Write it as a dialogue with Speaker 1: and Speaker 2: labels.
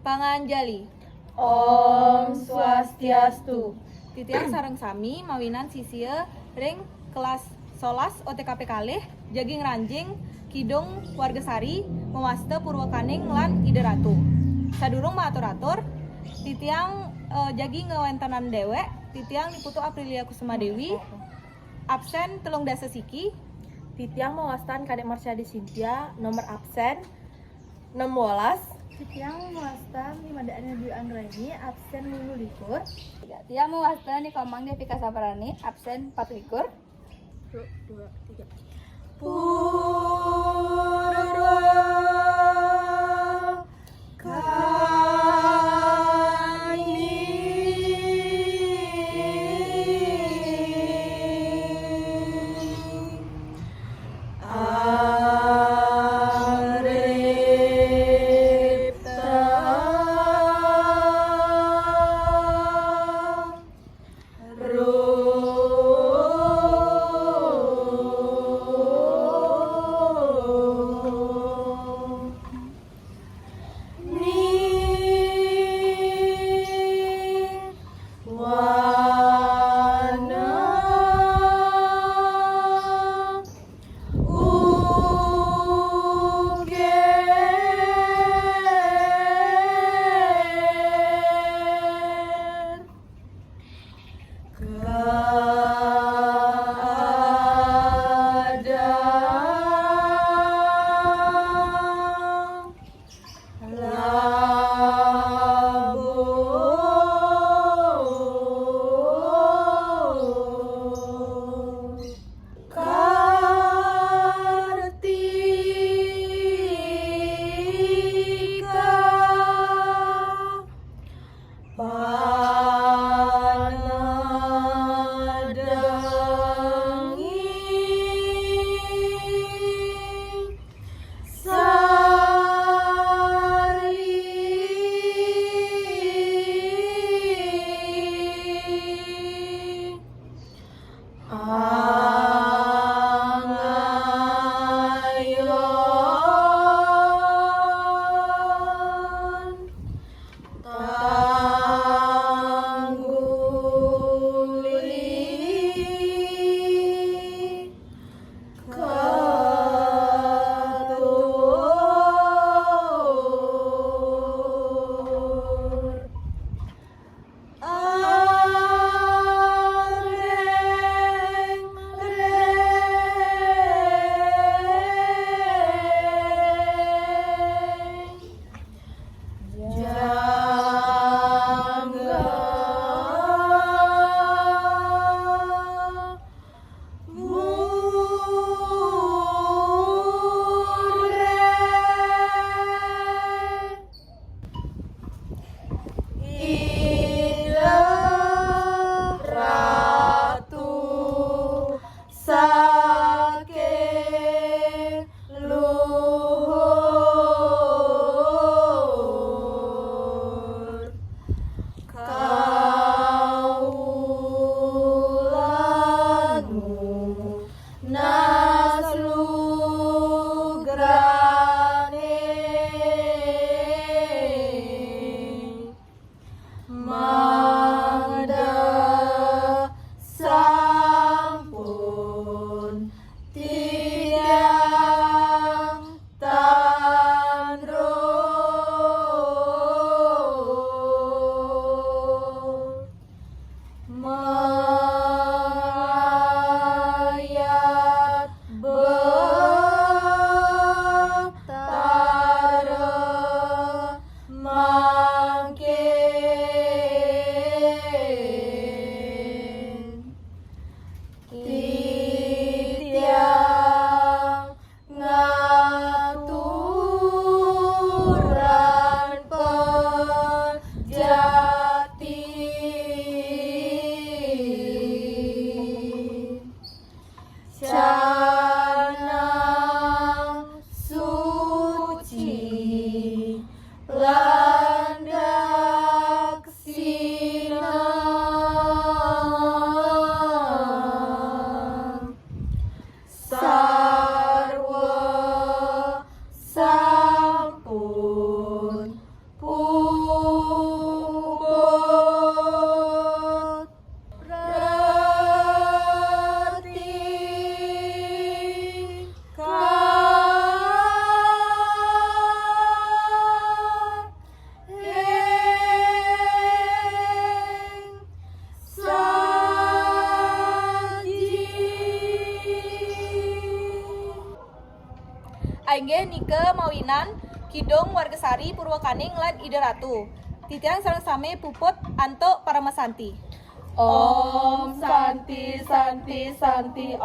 Speaker 1: Panganjali.
Speaker 2: Om Swastiastu.
Speaker 1: Titiang sareng sami mawinan sisia ring kelas solas OTKP kalih jaging ranjing kidung wargasari mewaste purwakaning lan ide ratu. Sadurung maatur-atur titiang jaging ngewentanan dewek titiang diputu Aprilia Kusuma Dewi absen 3 dasa siki.
Speaker 2: Titiang mewastan Kadek Marsyadi Cynthia nomor absen 16.
Speaker 3: Titiang mewastan Madani Dwi Anggraini absen 12.
Speaker 4: Tiang mewastan di Komang Devika Saparani absen 4.
Speaker 3: 2, 3.
Speaker 2: Purwa sampun
Speaker 1: Inggih Nike mawinan Kidung Wargesari Purwakaning lan Ide Ratu. Titiang sareng sami puput Anto Paramasanti.
Speaker 2: Om Santi Santi Santi.